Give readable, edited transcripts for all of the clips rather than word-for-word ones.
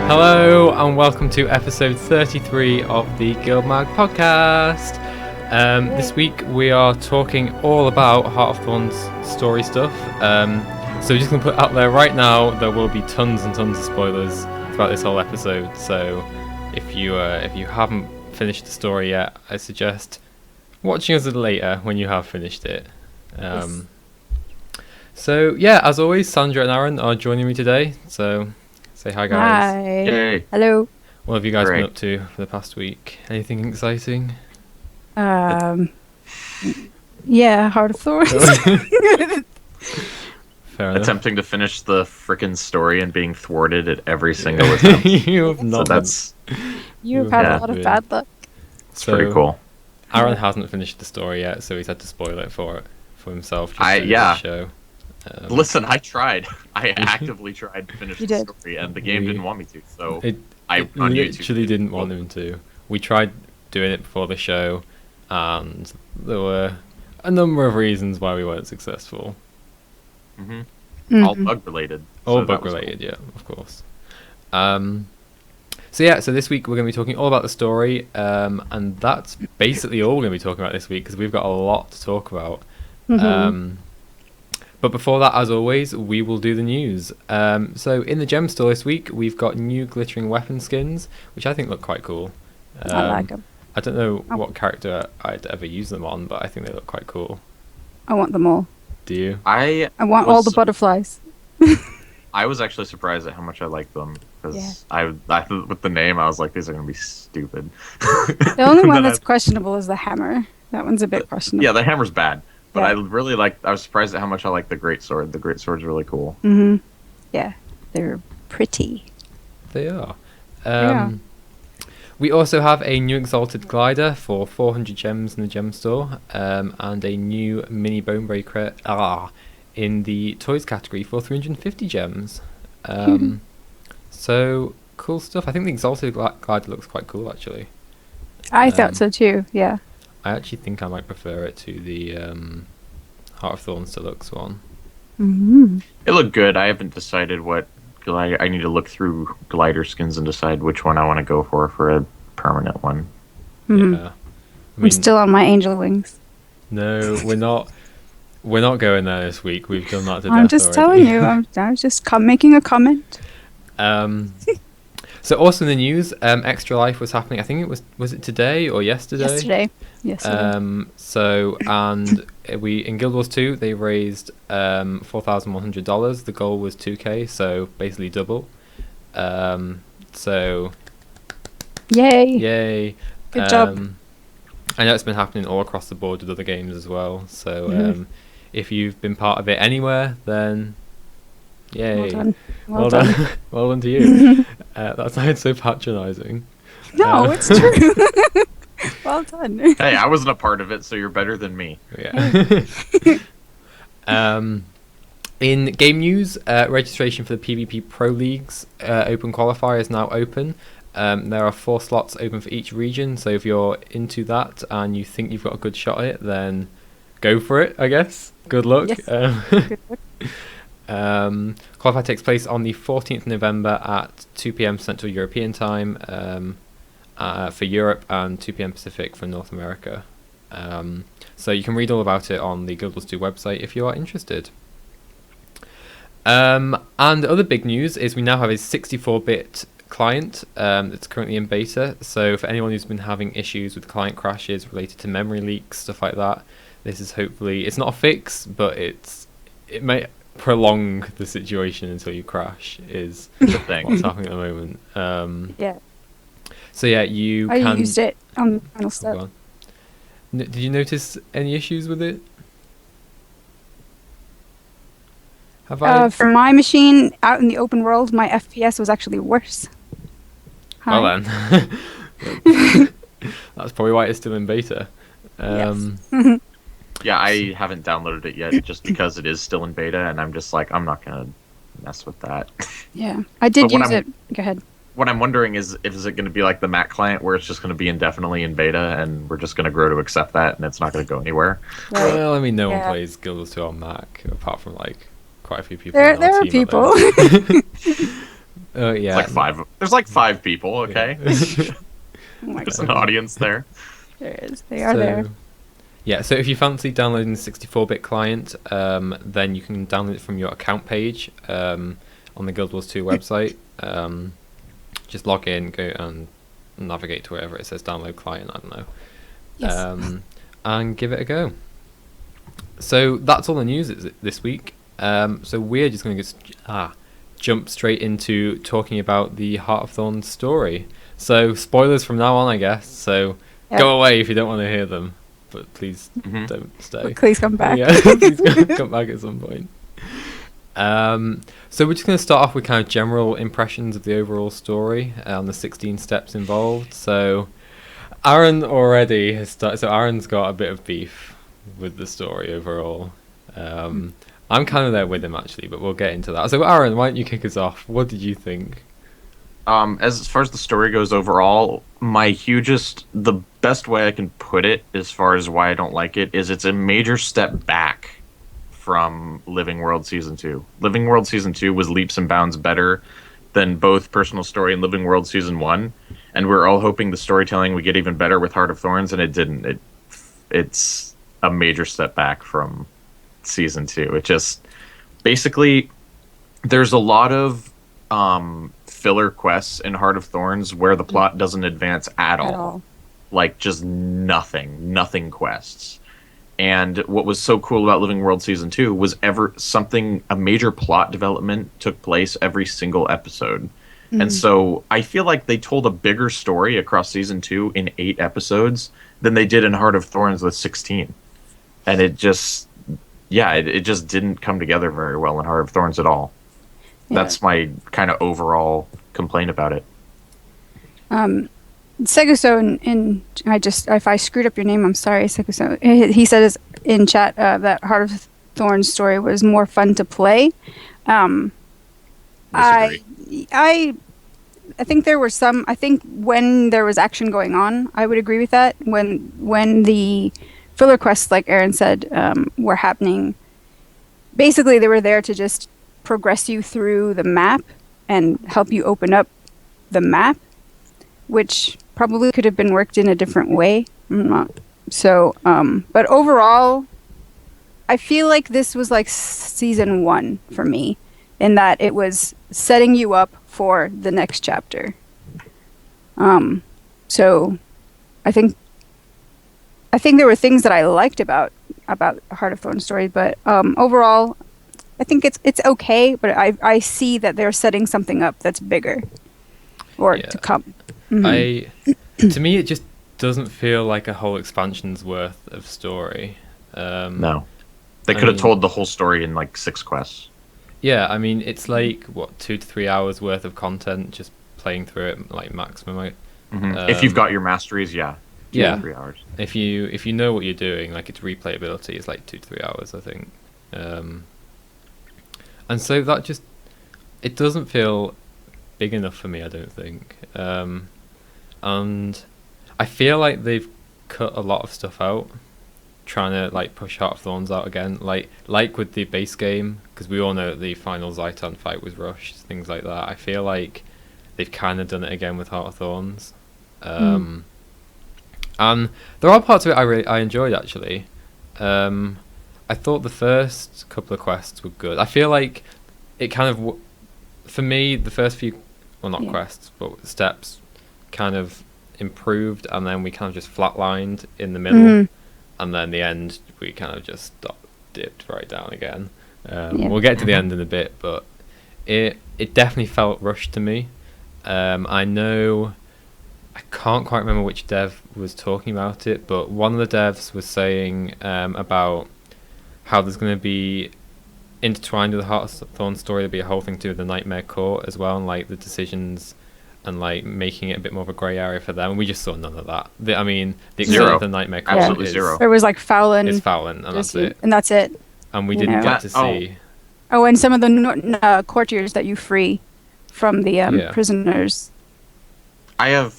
Hello and welcome to episode 33 of the GuildMag Podcast. This week we are talking all about Heart of Thorns story stuff. So we're just going to put out there right now, there will be tons and tons of spoilers throughout this whole episode. So if you haven't finished the story yet, I suggest watching us later when you have finished it. Yes. So yeah, as always, Sandra and Aaron are joining me today. So say hi, guys. Hi. Yay. Hello. What have you guys been Great. up to for the past week? Anything exciting? Yeah, Heart of Thorns. Fair enough. Attempting to finish the frickin' story and being thwarted at every single attempt. You have not. So that's You've had Yeah. a lot of bad luck. So, pretty cool. Aaron hasn't finished the story yet, so he's had to spoil it for himself. Just Yeah. The show. Listen, I tried. I actively tried to finish You the did. story, and the game didn't want me to. So It I on YouTube literally didn't want him to. We tried doing it before the show, and there were a number of reasons why we weren't successful. Hmm Mhm. All bug related. All so that bug was related, yeah, of course. So this week we're going to be talking all about the story, and that's basically all we're going to be talking about this week because we've got a lot to talk about. Mhm. But before that, as always, we will do the news. So in the gem store this week, we've got new glittering weapon skins, which I think look quite cool. I like them. I don't know Oh. what character I'd ever use them on, but I think they look quite cool. I want them all. Do you? I I want all Was- the butterflies. I was actually surprised at how much I liked them because Yeah. I with the name I was like, these are gonna be stupid. The only And one then that's questionable is the hammer. That one's a bit questionable. yeah, the hammer's bad, but Yeah. I really liked. I was surprised at how much I liked the great sword. The great sword's really cool. Mhm. Yeah, they're pretty. They are. Yeah. We also have a new exalted glider for 400 gems in the gem store, and a new mini bone breaker in the toys category for 350 gems. So cool stuff. I think the exalted glider looks quite cool actually. I Um, thought so too. Yeah. I actually think I might prefer it to the Heart of Thorns Deluxe one. Mm-hmm. It looked good. I haven't decided what glider. I need to look through glider skins and decide which one I want to go for a permanent one. Mhm. Yeah. I I'm still on my angel wings. No, we're not. We're not going there this week. We've done that to I'm death just already. telling you. I was just making a comment. So also in the news, Extra Life was happening. I think it was it today or yesterday? Yesterday. So and we in Guild Wars 2 they raised $4,100. The goal was 2K, so basically double. So Yay. yay! Good job. I know it's been happening all across the board with other games as well. So Mhm. if you've been part of it anywhere, then yay! Well done. Well done. Well done to you. That sounds so patronising. No, it's true. Well done. Hey, I wasn't a part of it, so you're better than me. Yeah. In game news, registration for the PvP Pro Leagues Open Qualifier is now open. There are 4 slots open for each region, so if you're into that and you think you've got a good shot at it, then go for it, I guess. Good luck. Yes. Good luck. Qualifier takes place on the 14th of November at 2 p.m. Central European Time for Europe and 2 p.m. Pacific for North America. So you can read all about it on the Guild Wars 2 website if you are interested. And the other big news is we now have a 64-bit client that's currently in beta. So for anyone who's been having issues with client crashes related to memory leaks, stuff like that, this is hopefully, it's not a fix, but it may prolong the situation until you crash is The thing. what's happening at the moment. Yeah. So yeah, you I can... used it on the final Oh, step. go on. Did you notice any issues with it? Have I? For my machine out in the open world, my FPS was actually worse. Well Hi. then. That's probably why it's still in beta. Yeah, I haven't downloaded it yet just because it is still in beta, and I'm just like, I'm not gonna mess with that. Yeah, I did But when use I'm- it. Go ahead. What I'm wondering is it going to be like the Mac client where it's just going to be indefinitely in beta, and we're just going to grow to accept that, and it's not going to go anywhere. Right. Well, I mean, no one Yeah. plays Guild Wars 2 on Mac, apart from like quite a few people. There in our are team people. that Oh yeah. It's like 5. There's like 5 people. Okay. Yeah. Oh my There's God. an audience there. There is. They are there. Yeah, so if you fancy downloading the 64-bit client, then you can download it from your account page on the Guild Wars 2 website. Just log in, go and navigate to wherever it says download client, I don't know. Yes. And give it a go. So that's all the news this week. So we're just going to jump straight into talking about the Heart of Thorns story. So spoilers from now on, I guess. So go away if you don't want to hear them. But please don't stay. Please come back. Yeah, please come back at some point. So we're just going to start off with kind of general impressions of the overall story and the 16 steps involved. So Aaron already has started. So Aaron's got a bit of beef with the story overall. I'm kind of there with him actually, but we'll get into that. So Aaron, why don't you kick us off? What did you think? As far as the story goes overall, the best way I can put it as far as why I don't like it is it's a major step back from Living World Season 2. Living World Season 2 was leaps and bounds better than both Personal Story and Living World Season 1, and we're all hoping the storytelling would get even better with Heart of Thorns, and it didn't. It's a major step back from Season 2. It just, basically, there's a lot of filler quests in Heart of Thorns where the plot doesn't advance at all. Like, just nothing quests. And what was so cool about Living World Season 2 was a major plot development took place every single episode. And so I feel like they told a bigger story across Season 2 in 8 episodes than they did in Heart of Thorns with 16. And it just didn't come together very well in Heart of Thorns at all. Yeah. That's my kind of overall complaint about it. Seguso, if I screwed up your name, I'm sorry, Seguso. He said in chat that Heart of Thorns story was more fun to play. I think there were some. I think when there was action going on, I would agree with that. When the filler quests, like Aaron said, were happening, basically they were there to just progress you through the map and help you open up the map, which probably could have been worked in a different way. But overall, I feel like this was like Season 1 for me, in that it was setting you up for the next chapter. So I think there were things that I liked about Heart of Thorns story, but overall, I think it's okay, but I see that they're setting something up that's bigger to come. To me, it just doesn't feel like a whole expansion's worth of story. No, they could have told the whole story in like 6 quests. Yeah, I mean, it's like 2 to 3 hours worth of content just playing through it, like maximum. If you've got your masteries, 2 to 3 hours. If you know what you're doing, like its replayability is like 2 to 3 hours, I think. And so that just, it doesn't feel big enough for me, I don't think. And I feel like they've cut a lot of stuff out, trying to like push Heart of Thorns out again, like with the base game, because we all know that the final Zaitan fight was rushed, things like that. I feel like they've kind of done it again with Heart of Thorns. And there are parts of it I enjoyed actually. I thought the first couple of quests were good. I feel like it kind of, for me, the first few, well, not quests, but steps kind of improved, and then we kind of just flatlined in the middle, and then the end, we kind of just dipped right down again. We'll get to the end in a bit, but it definitely felt rushed to me. I know, I can't quite remember which dev was talking about it, but one of the devs was saying about how there's going to be intertwined with the Heart of Thorns story, there'll be a whole thing to do with the Nightmare Court as well, and like the decisions and like making it a bit more of a grey area for them. And we just saw none of that. The extent of the Nightmare Court absolutely zero. There was like Fallon. It's Fallon, and that's it. And that's it. And we didn't get to see. Oh, and some of the courtiers that you free from the prisoners. I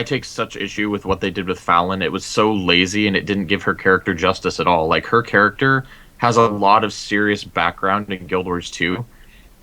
take such issue with what they did with Fallon. It was so lazy, and it didn't give her character justice at all. Like, her character has a lot of serious background in Guild Wars 2,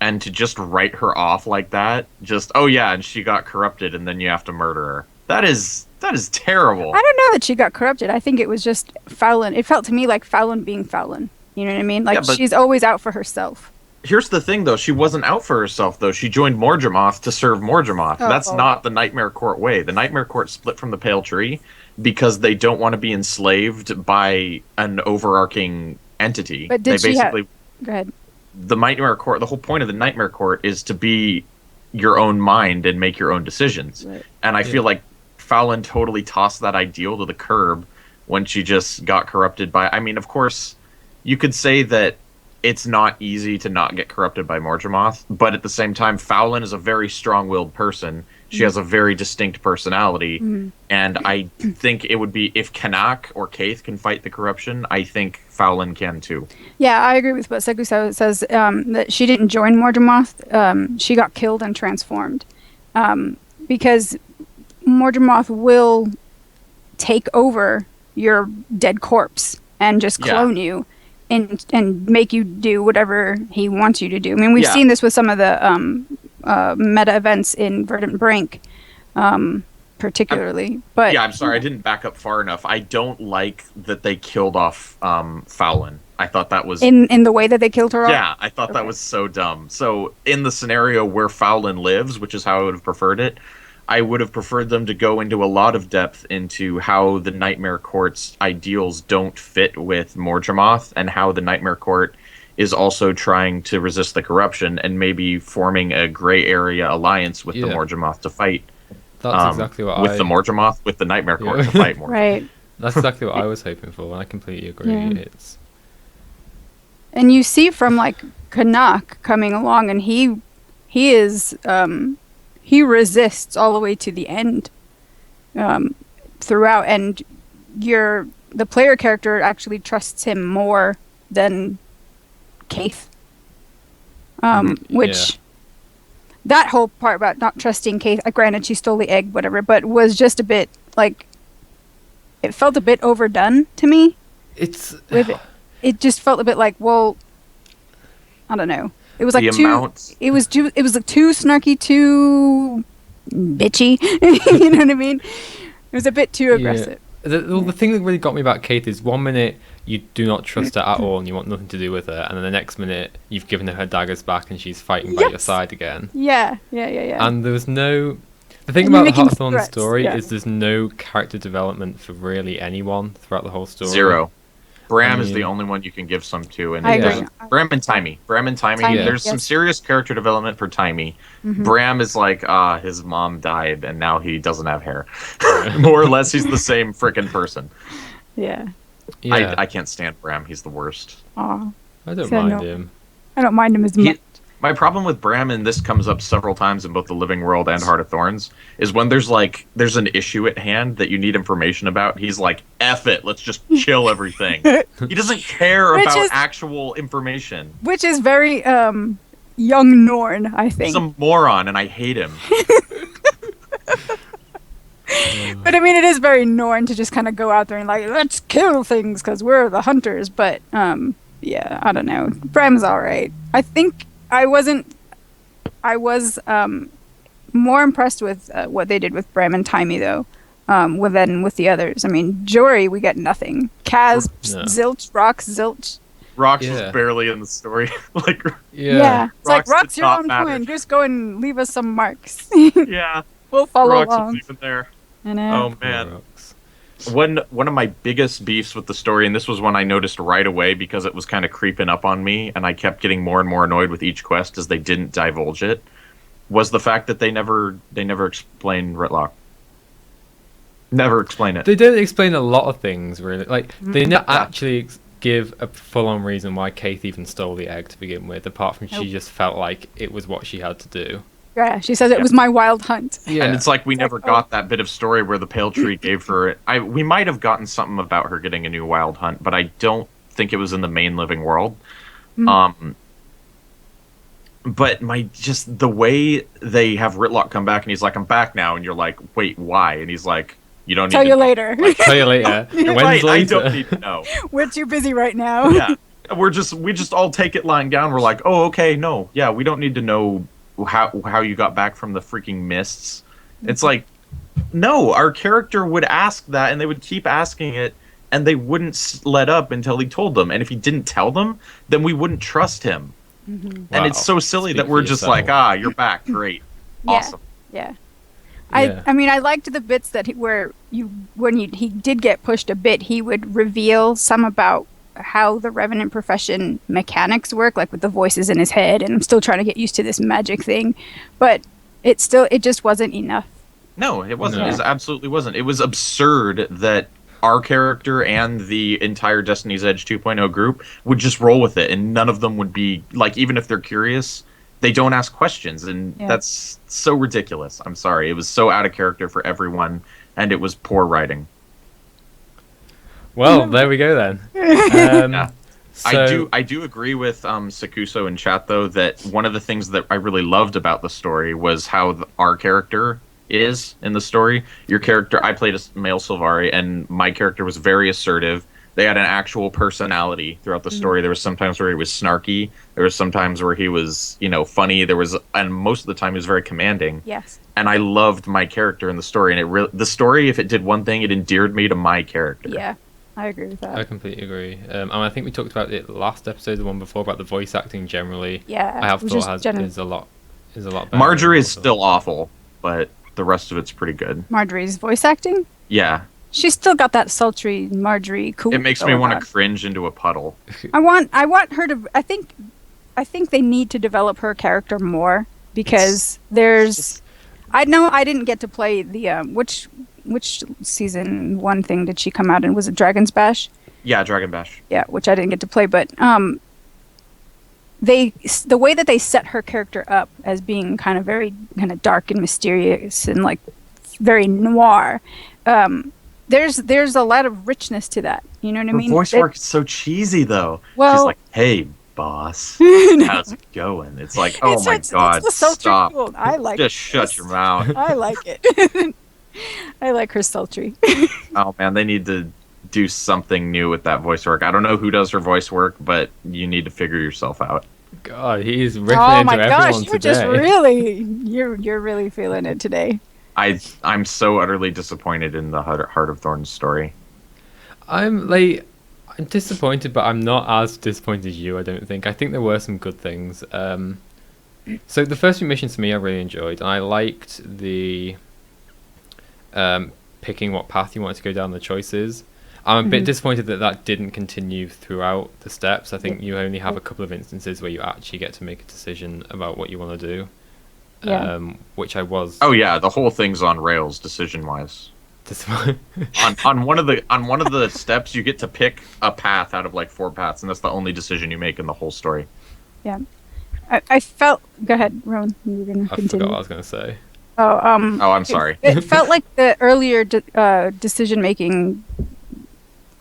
and to just write her off like that, just, oh yeah, and she got corrupted, and then you have to murder her. That is terrible. I don't know that she got corrupted. I think it was just Fallon. It felt to me like Fallon being Fallon. You know what I mean? Like, she's always out for herself. Here's the thing, though. She wasn't out for herself, though. She joined Morgemoth to serve Morgemoth. That's not the Nightmare Court way. The Nightmare Court split from the Pale Tree because they don't want to be enslaved by an overarching entity. But did they basically Go ahead. The Nightmare Court, the whole point of the Nightmare Court is to be your own mind and make your own decisions. Right. And I feel like Fallon totally tossed that ideal to the curb when she just got corrupted by... I mean, of course, you could say that it's not easy to not get corrupted by Morgemoth, but at the same time, Fallon is a very strong-willed person. She has a very distinct personality, and I think it would be, if Kanak or Kaith can fight the corruption, I think Fallon can too. Yeah, I agree with what Seku says, that she didn't join Morgemoth. She got killed and transformed. Because Morgemoth will take over your dead corpse and just clone you and make you do whatever he wants you to do. I mean, we've seen this with some of the meta events in Verdant Brink, particularly. But I'm sorry, I didn't back up far enough. I don't like that they killed off Fallon. I thought that was in the way that they killed her off? Yeah, I thought that was so dumb. So in the scenario where Fallon lives, which is how I would have preferred it, I would have preferred them to go into a lot of depth into how the Nightmare Court's ideals don't fit with Morgemoth, and how the Nightmare Court is also trying to resist the corruption and maybe forming a gray area alliance with the Morgemoth to fight. That's exactly what with the Morgemoth, with the Nightmare Court to fight Morgemoth. Right. That's exactly what I was hoping for, and I completely agree. It's and you see from like Kanak coming along, and he is he resists all the way to the end throughout, and the player character actually trusts him more than Kaith. Which that whole part about not trusting Kaith, granted she stole the egg, whatever, but was just a bit like, it felt a bit overdone to me. It just felt a bit like, well, I don't know. It was like it was too snarky, too bitchy. You know what I mean? It was a bit too aggressive. The thing that really got me about Kaith is 1 minute you do not trust her at all and you want nothing to do with her, and then the next minute you've given her daggers back and she's fighting by your side again. Yeah. And there was no... The thing about the Heart of Thorns story is there's no character development for really anyone throughout the whole story. Zero. Bram is the only one you can give some to. And Bram and Timey. There's some serious character development for Timey. Bram is like, his mom died and now he doesn't have hair. More or less, he's the same frickin' person. Yeah. I can't stand Bram. He's the worst. Aw. I don't mind him. I don't mind him as much. My problem with Bram, and this comes up several times in both the Living World and Heart of Thorns, is when there's an issue at hand that you need information about, he's like, F it, let's just chill everything. He doesn't care about actual information. Which is very young Norn, I think. He's a moron, and I hate him. But I mean, it is very Norn to just kind of go out there and like, let's kill things because we're the hunters. But I don't know. Bram's all right. I think I was more impressed with what they did with Bram and Timey though, than with the others. I mean, Jory, we get nothing. Kaz, zilch. Rox, zilch. Rox was barely in the story. It's like Rox, you're on point. Just go and leave us some marks. We'll follow along. Even there. I know. Oh man. One of my biggest beefs with the story, and this was one I noticed right away because it was kind of creeping up on me, and I kept getting more and more annoyed with each quest as they didn't divulge it, was the fact that they never explain Ritlock. Never explain it. They don't explain a lot of things, really. Like, they not actually give a full-on reason why Kaith even stole the egg to begin with, apart from she just felt like it was what she had to do. Yeah, she says it was my wild hunt. Yeah. And it's like we never got that bit of story where the Pale Tree gave her it. We might have gotten something about her getting a new wild hunt, but I don't think it was in the main Living World. But the way they have Ritlock come back and he's like, I'm back now, and you're like, wait, why? And he's like, you don't need to know. Tell you later. When's later? I don't need to know. We're too busy right now. Yeah. we just all take it lying down. We're like, oh, okay, no, yeah, we don't need to know how you got back from the freaking mists. It's like, no, our character would ask that, and they would keep asking it, and they wouldn't let up until he told them. And if he didn't tell them, then we wouldn't trust him. Mm-hmm. And it's so silly that we're just like, you're back, great, awesome. Yeah. I mean, I liked the bits that he did get pushed a bit, he would reveal some about how the Revenant profession mechanics work, like with the voices in his head, and I'm still trying to get used to this magic thing, but it just wasn't enough. No, it wasn't. No. It absolutely wasn't. It was absurd that our character and the entire Destiny's Edge 2.0 group would just roll with it, and none of them would be, like, even if they're curious, they don't ask questions, and that's so ridiculous. I'm sorry. It was so out of character for everyone, and it was poor writing. Well, there we go then. Yeah. So... I do agree with Sakuso in chat, though, that one of the things that I really loved about the story was how our character is in the story. Your character, I played a male Sylvari, and my character was very assertive. They had an actual personality throughout the story. There was sometimes where he was snarky. There was sometimes where he was, funny. And most of the time he was very commanding. Yes. And I loved my character in the story. And the story, if it did one thing, it endeared me to my character. Yeah, I agree with that. I completely agree. And I think we talked about it last episode, the one before, about the voice acting generally. Yeah. I have thought is a lot better. Marjorie is still awful, but the rest of it's pretty good. Marjorie's voice acting? Yeah. She's still got that sultry Marjorie cool. It makes me want to cringe into a puddle. I want her to. I think they need to develop her character more, because I know I didn't get to play the which season 1 thing did she come out in? Was it Dragon's Bash? Yeah, Dragon Bash. Yeah, which I didn't get to play, but the way that they set her character up as being kind of dark and mysterious and like very noir. There's a lot of richness to that. You know what I mean? Her voice work is so cheesy, though. Well, she's like, "Hey, boss, how's it going?" It's like, oh my god, stop! Cool. I like just shut your mouth. I like it. I like her sultry. Oh man, they need to do something new with that voice work. I don't know who does her voice work, but you need to figure yourself out. God, he's ripping into everyone today. You're really feeling it today. I'm so utterly disappointed in the Heart of Thorns story. I'm disappointed, but I'm not as disappointed as you, I don't think. I think there were some good things. So the first few missions for me I really enjoyed, and I liked the picking what path you wanted to go down, the choices. I'm a bit disappointed that didn't continue throughout the steps. I think you only have a couple of instances where you actually get to make a decision about what you want to do. Yeah. Which I was. Oh yeah, the whole thing's on rails decision-wise. on one of the steps, you get to pick a path out of like 4 paths, and that's the only decision you make in the whole story. Yeah, I felt. Go ahead, Rowan. You were gonna continue. I forgot what I was gonna say. Oh, I'm sorry. It felt like the earlier decision-making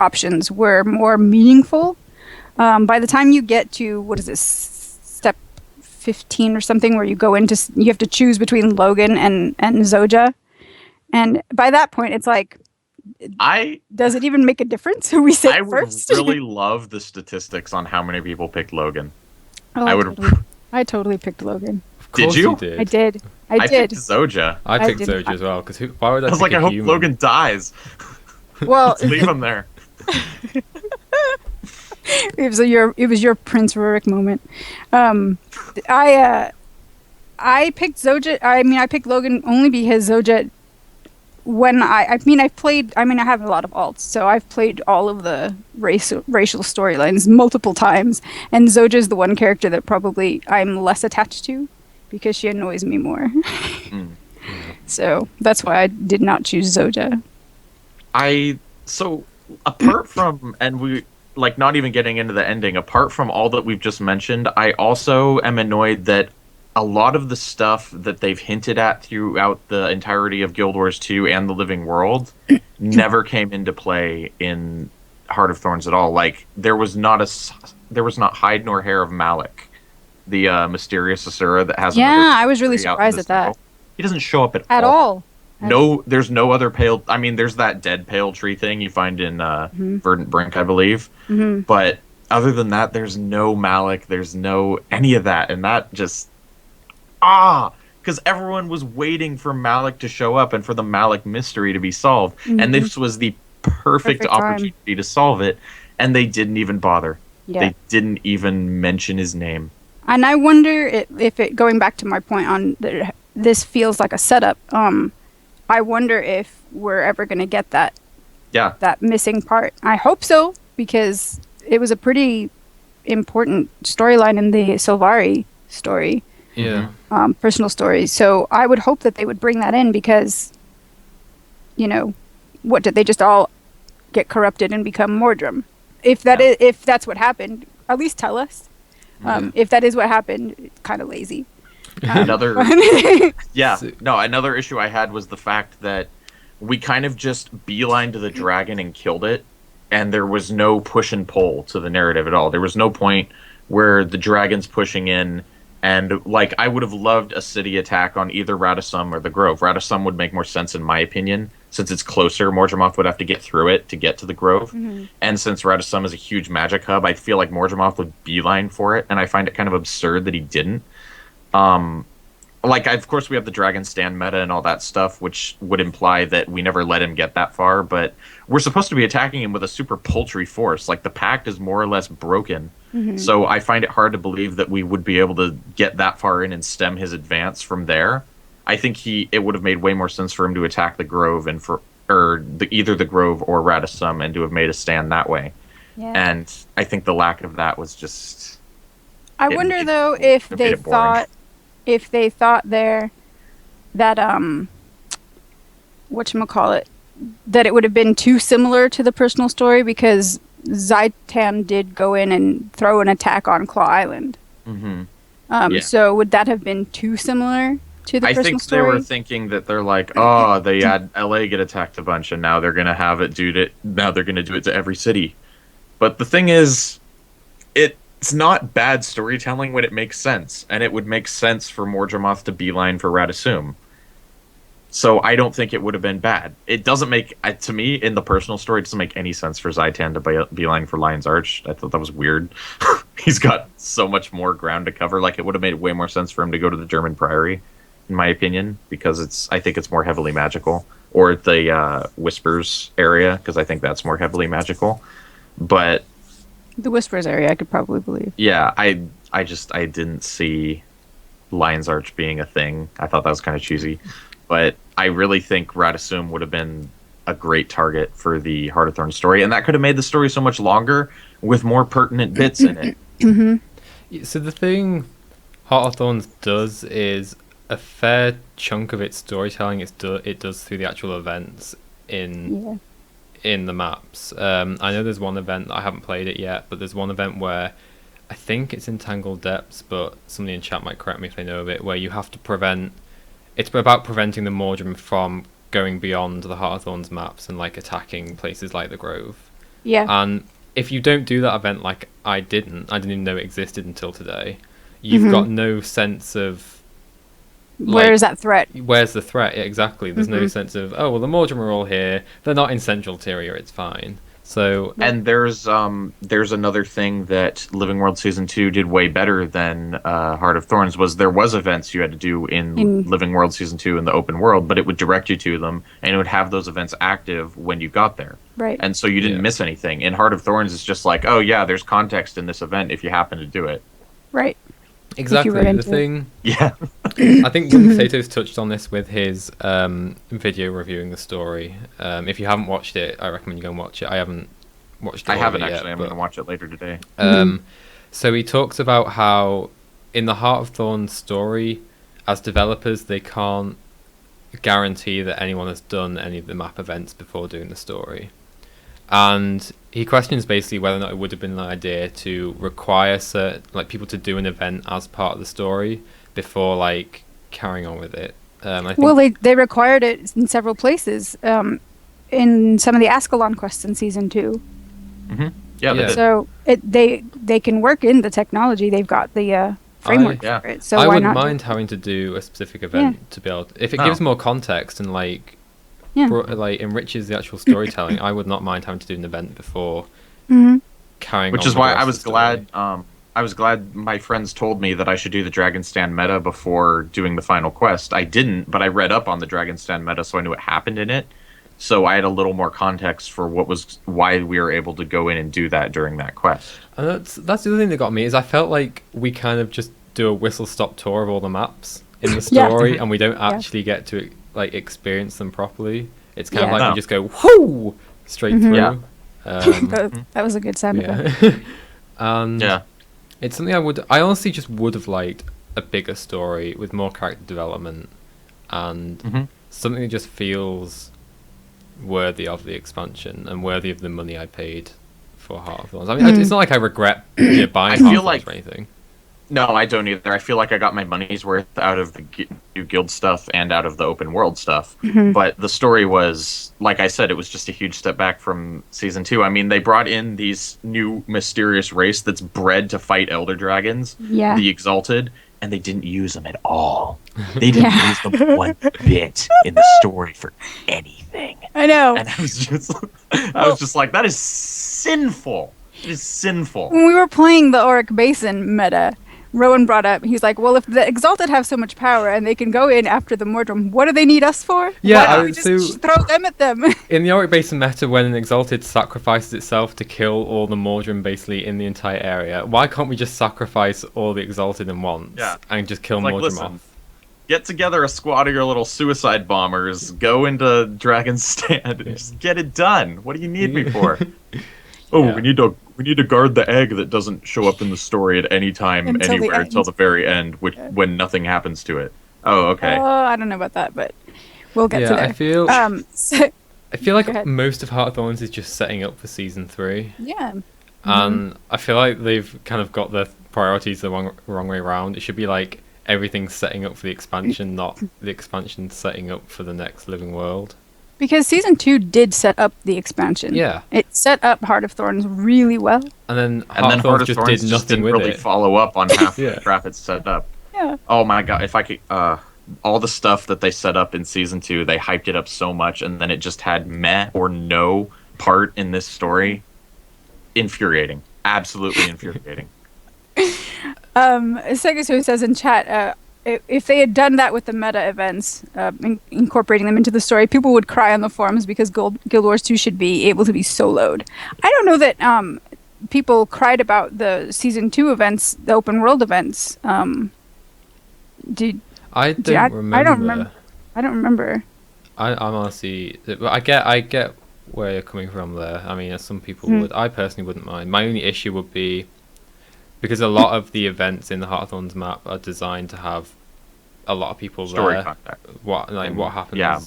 options were more meaningful. By the time you get to what is this, step 15 or something, where you have to choose between Logan and Zoja, and by that point it's like, does it even make a who we say first? I would really love the statistics on how many people picked Logan. Oh, I totally picked Logan. Did you? Did. I did. I picked Zoja. I picked Zoja as well, because why would I was like, I hope Logan dies. Well, leave him there. It was your Prince Rurik moment. I picked Zoja. I picked Logan only because Zoja. I have a lot of alts, so I've played all of the racial storylines multiple times, and Zoja is the one character that probably I'm less attached to, because she annoys me more. So that's why I did not choose Zoja. So apart from, and we like not even getting into the ending, apart from all that we've just mentioned, I also am annoyed that a lot of the stuff that they've hinted at throughout the entirety of Guild Wars 2 and the Living World never came into play in Heart of Thorns at all. Like there was not hide nor hair of Malik, the mysterious Asura that has. Yeah, I was really surprised at that. He doesn't show up at all. No, there's no other pale. I mean, there's that dead pale tree thing you find in Verdant Brink, I believe. But other than that, there's no Malik, there's no any of that, and that just because everyone was waiting for Malik to show up and for the Malik mystery to be solved, and this was the perfect opportunity to solve it, and they didn't even bother. Yeah. They didn't even mention his name. And I wonder if it, going back to my point on this feels like a setup. I wonder if we're ever going to get that. Yeah. That missing part. I hope so, because it was a pretty important storyline in the Sylvari story. Yeah. Personal story. So I would hope that they would bring that in, because, what did they just all get corrupted and become Mordrum? If that's what happened, at least tell us. If that is what happened, it's kind of lazy. Another issue I had was the fact that we kind of just beelined to the dragon and killed it, and there was no push and pull to the narrative at all. There was no point where the dragon's pushing in, and I would have loved a city attack on either Radissum or the Grove. Radissum would make more sense in my opinion, since it's closer. Mordramoth would have to get through it to get to the Grove, and since Radissum is a huge magic hub, I feel like Mordramoth would beeline for it, and I find it kind of absurd that he didn't. Of course we have the dragon stand meta and all that stuff, which would imply that we never let him get that far, but we're supposed to be attacking him with a super paltry force. The pact is more or less broken. So I find it hard to believe that we would be able to get that far in and stem his advance from there. I think it would have made way more sense for him to attack the Grove and either the Grove or Radissum, and to have made a stand that way. Yeah. And I think the lack of that was just... I wonder though if they thought there that whatchamacallit, that it would have been too similar to the personal story, because Zaitan did go in and throw an attack on Claw Island. So would that have been too similar to the personal story? They were thinking that they're they had LA get attacked a bunch, and now they're gonna have it now they're gonna do it to every city. But the thing is, it's not bad storytelling when it makes sense, and it would make sense for Mordramoth to beeline for Radissum. So I don't think it would have been bad. It doesn't make, to me, in the personal story, it doesn't make any sense for Zaitan to beeline for Lion's Arch. I thought that was weird. He's got so much more ground to cover. It would have made way more sense for him to go to the German Priory, in my opinion, because I think it's more heavily magical. Or the Whispers area, because I think that's more heavily magical. But the Whispers area, I could probably believe. Yeah, I didn't see Lion's Arch being a thing. I thought that was kind of cheesy. But I really think Radissum would have been a great target for the Heart of Thorns story, and that could have made the story so much longer with more pertinent bits in it. So the thing Heart of Thorns does is a fair chunk of its storytelling it does through the actual events in the maps. I know there's one event that I haven't played it yet, but there's one event where I think it's in Tangled Depths, but somebody in chat might correct me if they know of it, where you have to it's about preventing the Mordrum from going beyond the Heart of Thorns maps and attacking places like the Grove. Yeah. And if you don't do that event, I didn't even know it existed until today, you've got no sense of where is that threat? Where's the threat? Yeah, exactly. There's no sense of, oh well, the Mordrum are all here. They're not in Central Tyria. It's fine. So and there's another thing that Living World Season 2 did way better than Heart of Thorns there was events you had to do in Living World Season 2 in the open world, but it would direct you to them, and it would have those events active when you got there. Right. And so you didn't miss anything. In Heart of Thorns, it's just oh yeah, there's context in this event if you happen to do it. Right. Exactly. The thing. Yeah. I think Young Potatoes touched on this with his video reviewing the story. If you haven't watched it, I recommend you go and watch it. I haven't watched it. I haven't yet, actually. I'm going to watch it later today. So he talks about how in the Heart of Thorns story, as developers, they can't guarantee that anyone has done any of the map events before doing the story. And he questions basically whether or not it would have been an idea to require people to do an event as part of the story before carrying on with it. I think they required it in several places. In some of the Ascalon quests in Season 2. Yeah, they did. So they can work in the technology. They've got the framework for it. So I why wouldn't not mind having to do a specific event to be able to, if it gives more context and enriches the actual storytelling. I would not mind having to do an event before carrying Which on is with why the I rest was of the story. glad. I was glad my friends told me that I should do the Dragon Stand meta before doing the final quest. I didn't, but I read up on the Dragon Stand meta, so I knew what happened in it. So I had a little more context for why we were able to go in and do that during that quest. And that's the other thing that got me is I felt like we kind of just do a whistle-stop tour of all the maps in the Yeah. story, and we don't actually get to like experience them properly. It's kind of Yeah. like No. we just go whoo straight through. Yeah. That was a good sound effect. Yeah. And Yeah. it's something I honestly just would have liked a bigger story with more character development and Mhm. something that just feels worthy of the expansion and worthy of the money I paid for Heart of Thorns. I mean, it's not like I regret buying I Heart feel of Thorns like- or anything. No, I don't either. I feel like I got my money's worth out of the new guild stuff and out of the open world stuff. But the story was, like I said, it was just a huge step back from season 2. I mean, they brought in these new mysterious race that's bred to fight elder dragons, Yeah. the Exalted, and they didn't use them at all. They didn't Yeah. use them one bit in the story for anything. I know. And I was just like, that is sinful. It is sinful. When we were playing the Auric Basin meta, Rowan brought up, he's like, well, if the Exalted have so much power and they can go in after the Mordrum, what do they need us for? Yeah, Why don't we just throw them at them? In the Auric Basin meta, when an Exalted sacrifices itself to kill all the Mordrim basically in the entire area, why can't we just sacrifice all the Exalted in once and just kill Like, Mordrim listen, off? get together a squad of your little suicide bombers, go into Dragon's Stand, and just get it done. What do you need me for? Oh, Yeah. we need to guard the egg that doesn't show up in the story at any time, Until the anywhere, end. until the very end, when nothing happens to it. Oh, okay. Oh, I don't know about that, but we'll get to Yeah, there. I feel So, I feel Go like ahead. most of Heart of Thorns is just setting up for season 3. yeah. And I feel like they've kind of got the priorities the wrong way around. It should be like everything's setting up for the expansion, not the expansion setting up for the next living world. Because season 2 did set up the expansion. Yeah. It set up Heart of Thorns really well. And then And then Heart of just Thorns did just nothing didn't with really it. follow up on half Yeah. the crap it set up. Yeah. Oh my god, if I could, all the stuff that they set up in season 2, they hyped it up so much, and then it just had meh or no part in this story. Infuriating. Absolutely infuriating. Segasu says in chat, if they had done that with the meta events, incorporating them into the story, people would cry on the forums because Guild Wars 2 should be able to be soloed. I don't know that people cried about the season 2 events, the open world events. I don't I remember. don't remember. I don't remember. I'm honestly, but I get where you're coming from there. I mean, as some people would, I personally wouldn't mind. My only issue would be because a lot of the events in the Heart of Thorns map are designed to have a lot of people Story there. contact. What And, happens? yeah,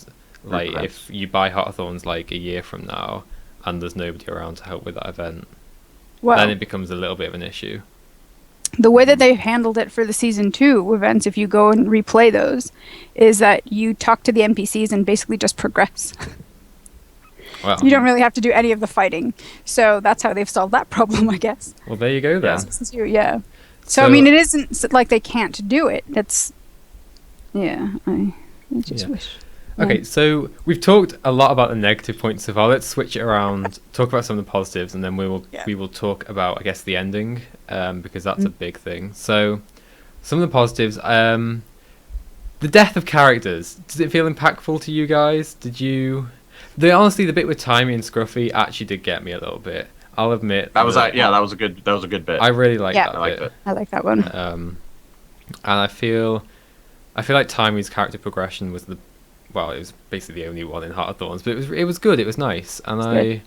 Like events. if you buy Heart of Thorns like a year from now and there's nobody around to help with that event, Well, then it becomes a little bit of an issue. the way that they handled it for the season 2 events, if you go and replay those, is that you talk to the NPCs and basically just progress. Well, You don't really have to do any of the fighting. So that's how they've solved that problem, I guess. well, there you go then. Season 2, yeah. So I mean, it isn't like they can't do it. It's, yeah, I just Yeah. wish. Okay, so we've talked a lot about the negative points so far. Let's switch it around, talk about some of the positives, and then we will talk about, I guess, the ending, because that's a big thing. So, some of the positives. The death of characters. Does it feel impactful to you guys? Honestly, the bit with Timey and Scruffy actually did get me a little bit. I'll admit. That was a good bit. I really liked Yeah. that I liked bit. it. I like that one. And I feel like Timey's character progression was it was basically the only one in Heart of Thorns, but it was good. It was nice, and good.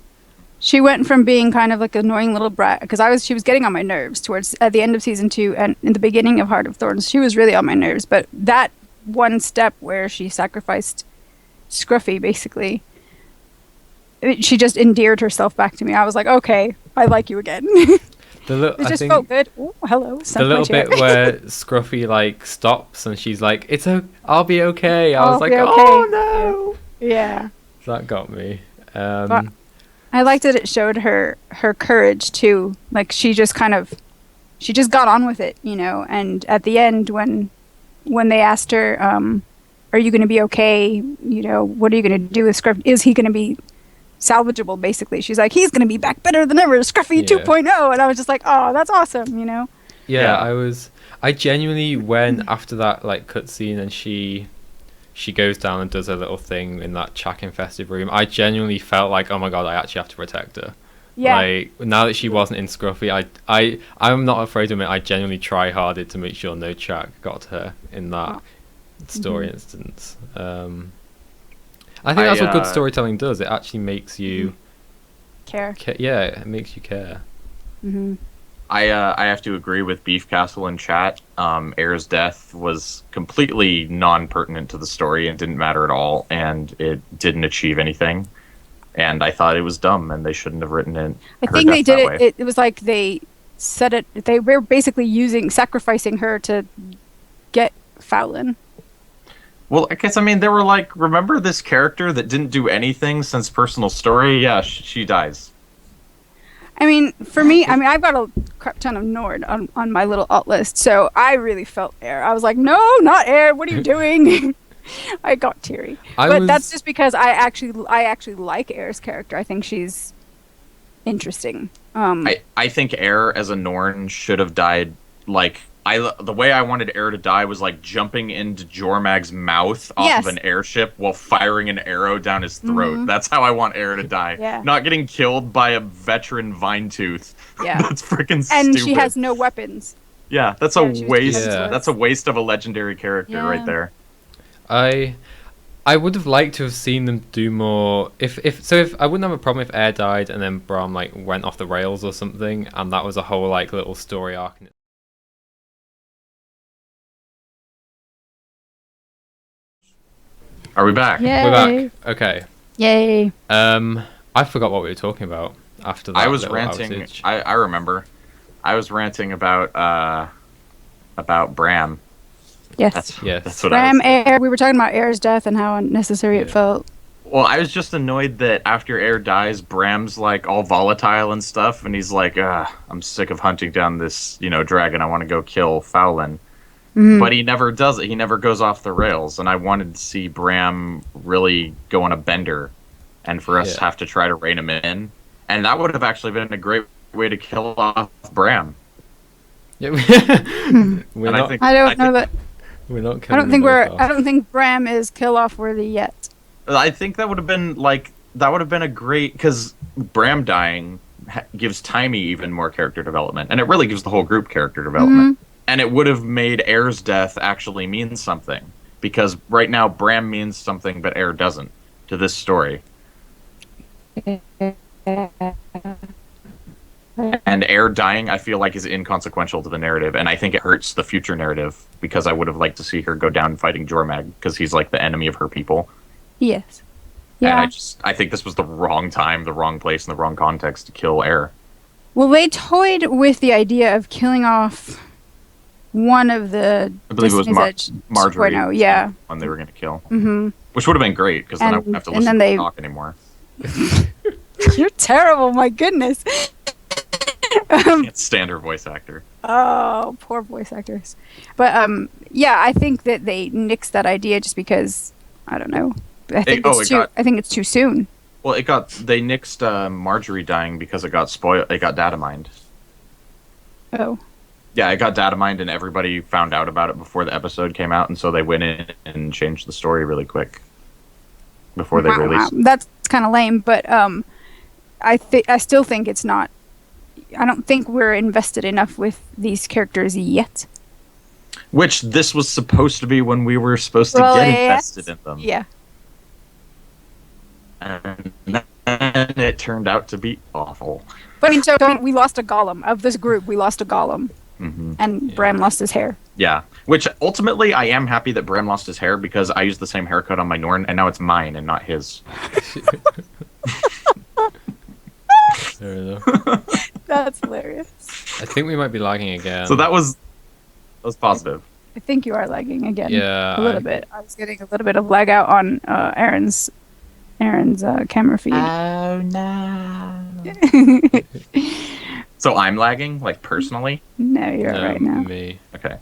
She went from being kind of like an annoying little brat, because she was getting on my nerves towards at the end of season 2 and in the beginning of Heart of Thorns. She was really on my nerves, but that one step where she sacrificed Scruffy, basically, she just endeared herself back to me. I was like, okay, I like you again. It just felt good. Oh, hello. The little bit where Scruffy like stops and she's like, I'll be okay. I was like, oh no. Yeah. That got me. But I liked that it showed her courage too. Like she just got on with it, and at the end when they asked her, are you going to be okay? What are you going to do with Scruffy? Is he going to be salvageable. Basically, she's like, he's gonna be back better than ever, Scruffy 2.0, and I was just like, oh, that's awesome, you know. Yeah, I genuinely, when after that like cutscene and she goes down and does her little thing in that chack infested room, I genuinely felt like, oh my god, I actually have to protect her. Yeah. Like, now that she wasn't in Scruffy, I'm not afraid to admit I genuinely try harder to make sure no chack got to her in that story instance. I think that's what good storytelling does. It actually makes you care. Yeah, it makes you care. Mm-hmm. I have to agree with Beef Castle in chat. Air's death was completely non-pertinent to the story and didn't matter at all, and it didn't achieve anything. And I thought it was dumb, and they shouldn't have written it. I think they did it. It was like they said it. They were basically sacrificing her to get Fowlin. Well, I guess, I mean, they were like, remember this character that didn't do anything since personal story? Yeah, she dies. I mean, for me, I've got a crap ton of Nord on my little alt list, so I really felt Air. I was like, no, not Air. What are you doing? I got teary. That's just because I actually like Air's character. I think she's interesting. I think Air as a Norn should have died like the way I wanted Air to die was like jumping into Jormag's mouth off of an airship while firing an arrow down his throat. Mm-hmm. That's how I want Air to die. Yeah. Not getting killed by a veteran Vinetooth. Yeah. That's freaking stupid. And she has no weapons. Yeah, that's a waste. Yeah. That's a waste of a legendary character right there. I would have liked to have seen them do more. If I wouldn't have a problem if Air died and then Braum like went off the rails or something, and that was a whole like little story arc. Are we back? Yay. We're back. Okay. Yay. I forgot what we were talking about after that. I was ranting. Outage. I remember. I was ranting about Braum. Yes. That's what Braum, I was Air. We were talking about Air's death and how unnecessary it felt. Well, I was just annoyed that after Air dies, Bram's like all volatile and stuff, and he's like, I'm sick of hunting down this, dragon. I want to go kill Fowlin. Mm-hmm. But he never does it. He never goes off the rails, and I wanted to see Braum really go on a bender, and for us to have to try to rein him in, and that would have actually been a great way to kill off Braum. Yeah, I don't think Braum is kill off worthy yet. I think that would have been a great, because Braum dying gives Timey even more character development, and it really gives the whole group character development. Mm-hmm. And it would have made Air's death actually mean something, because right now Braum means something, but Air doesn't to this story. And Air dying, I feel like, is inconsequential to the narrative, and I think it hurts the future narrative, because I would have liked to see her go down fighting Jormag, because he's like the enemy of her people. Yes. Yeah. And I think this was the wrong time, the wrong place, and the wrong context to kill Air. Well, they toyed with the idea of killing off one of the... I believe it was Marjorie. Yeah. One they were going to kill. Mm-hmm. Which would have been great, because then I wouldn't have to listen to them talk anymore. You're terrible, my goodness. I can't stand her voice actor. Oh, poor voice actors. But, I think that they nixed that idea just because, I don't know. I think it's too soon. Well, they nixed Marjorie dying because it got spoiled. It got data mined. Oh. Yeah, it got data mined, and everybody found out about it before the episode came out, and so they went in and changed the story really quick before they released. Wow. That's kind of lame, but I still think it's not. I don't think we're invested enough with these characters yet. Which this was supposed to be when we were supposed to get invested in them. Yeah. And then it turned out to be awful. But we lost a golem. Of this group, we lost a golem. Mm-hmm. And Braum lost his hair. Yeah. Which, ultimately, I am happy that Braum lost his hair, because I used the same haircut on my Norn, and now it's mine and not his. Fair enough. That's hilarious. I think we might be lagging again. So that was positive. I think you are lagging again. Yeah. A little bit. I was getting a little bit of lag out on Aaron's camera feed. Oh, no. So I'm lagging, like, personally? No, you're right now. Me. Okay.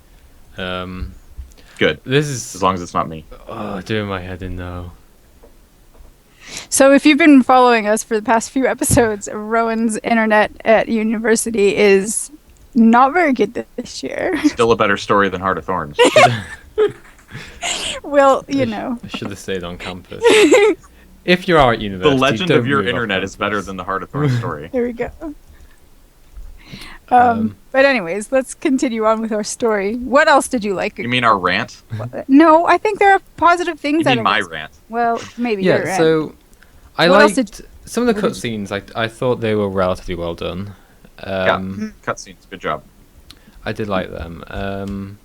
Good. This is... As long as it's not me. Oh, doing my head in now. So if you've been following us for the past few episodes, Rowan's internet at university is not very good this year. Still a better story than Heart of Thorns. Well, I should have stayed on campus. If you are at university, The legend don't of your move off internet is better campus. than the Heart of Thorns story. There we go. But anyways, let's continue on with our story. What else did you like? You mean our rant? No, I think there are positive things. You out mean of my this. rant? Well, maybe your Yeah, rant. so I What else liked some of the cutscenes. I thought they were relatively well done. Yeah, cutscenes. Good job. I did like them. And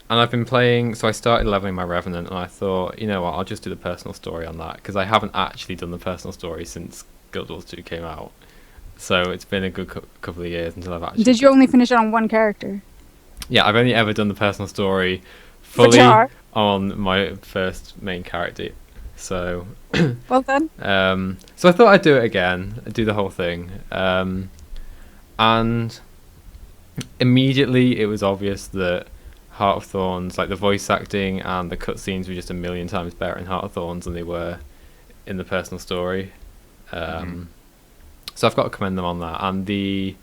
I've been playing, so I started leveling my Revenant, and I thought, you know what, I'll just do the personal story on that, because I haven't actually done the personal story since Guild Wars 2 came out. So it's been a good couple of years until I've actually... Did you only finish it on one character? Yeah, I've only ever done the personal story fully on my first main character. So... Well done. So I thought I'd do it again, do the whole thing. And immediately it was obvious that Heart of Thorns, like the voice acting and the cutscenes, were just a million times better in Heart of Thorns than they were in the personal story. So I've got to commend them on that. And the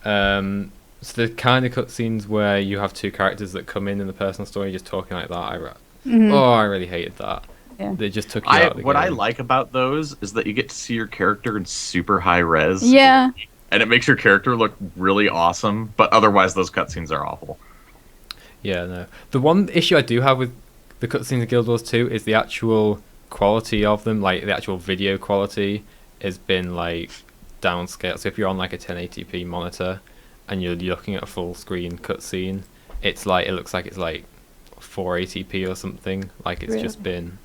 so the kind of cutscenes where you have two characters that come in the personal story just talking like that, I really hated that. Yeah. They just took you out of the What I game. like about those is that you get to see your character in super high res. Yeah. And it makes your character look really awesome, but otherwise those cutscenes are awful. Yeah, no. The one issue I do have with the cutscenes of Guild Wars 2 is the actual quality of them, like the actual video quality has been like downscaled. So if you're on like a 1080p monitor and you're looking at a full screen cutscene, it looks like it's like 480p or something. Like it's just been...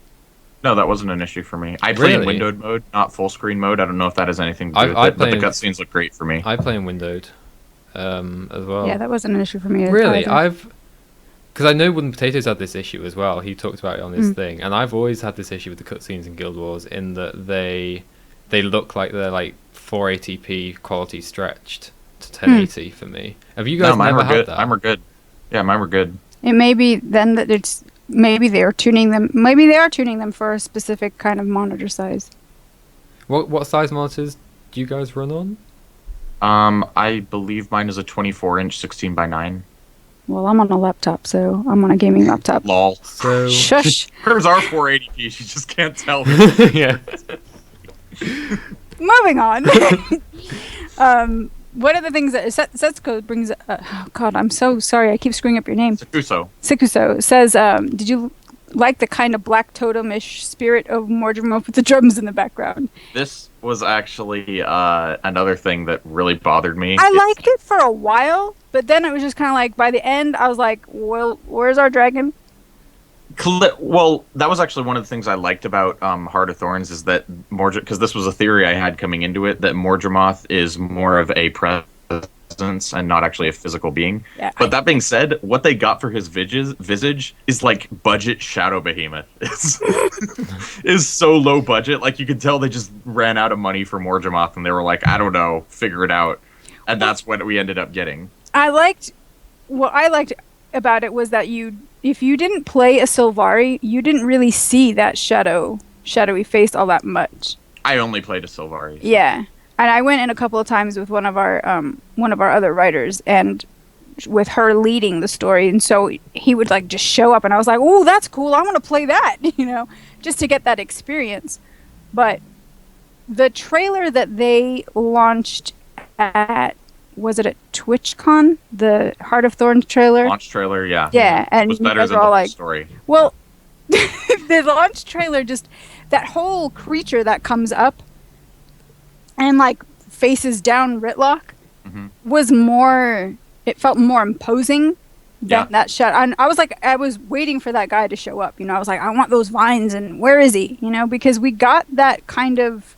No, that wasn't an issue for me. I play in Really? windowed mode, not full screen mode. I don't know if that has anything to do with I it, but the play in- cutscenes look great for me. I play in windowed as well. Yeah, that wasn't an issue for me. Really? either. Because I know Wooden Potatoes had this issue as well. He talked about it on his thing. And I've always had this issue with the cutscenes in Guild Wars in that they look like they're like 480p quality stretched to 1080 for me. Have you guys No, mine never were had good. that? Mine were good. Yeah, mine were good. It may be then that it's maybe they are tuning them. Maybe they are tuning them for a specific kind of monitor size. What size monitors do you guys run on? I believe mine is a 24-inch 16:9. Well, I'm on a laptop, so I'm on a gaming laptop. Lol. So Shush. Hers are 480p. She just can't tell. yeah. Moving on. One of the things that Setsuko brings... oh, God, I'm so sorry. I keep screwing up your name. Sakuso. Sikuso says, did you like the kind of black totem-ish spirit of Mordremoth with the drums in the background? This was actually another thing that really bothered me. I liked it for a while, but then it was just kind of like, by the end, I was like, well, where's our dragon? Well, that was actually one of the things I liked about Heart of Thorns is that because this was a theory I had coming into it, that Mordremoth is more of a presence and not actually a physical being. Yeah. But that being said, what they got for his visage is like budget Shadow Behemoth. Is so low budget. Like you could tell they just ran out of money for Mordremoth and they were like, I don't know, figure it out. And that's what we ended up getting. What I liked about it was that if you didn't play a Sylvari, you didn't really see that shadowy face all that much. I only played a Sylvari. Yeah, and I went in a couple of times with one of our other writers, and with her leading the story, and so he would like just show up, and I was like, "Oh, that's cool! I want to play that," just to get that experience. But the trailer that they launched at, was it at TwitchCon? The Heart of Thorns trailer? Launch trailer, yeah. Yeah, and It was you better guys than were the all whole like, story. well, the launch trailer, just that whole creature that comes up and like faces down Ritlock was more, it felt more imposing than that shot. And I was like, I was waiting for that guy to show up, I was like, I want those vines, and where is he? Because we got that kind of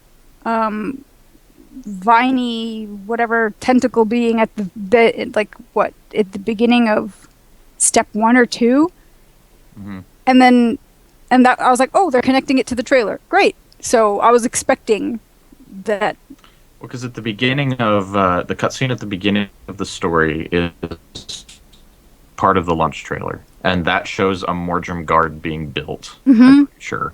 viney whatever tentacle being at the beginning of step 1 or 2, and that I was like, oh, they're connecting it to the trailer, great. So I was expecting that. Well, because at the beginning of the cutscene at the beginning of the story is part of the launch trailer, and that shows a Mordrim guard being built. I'm pretty sure.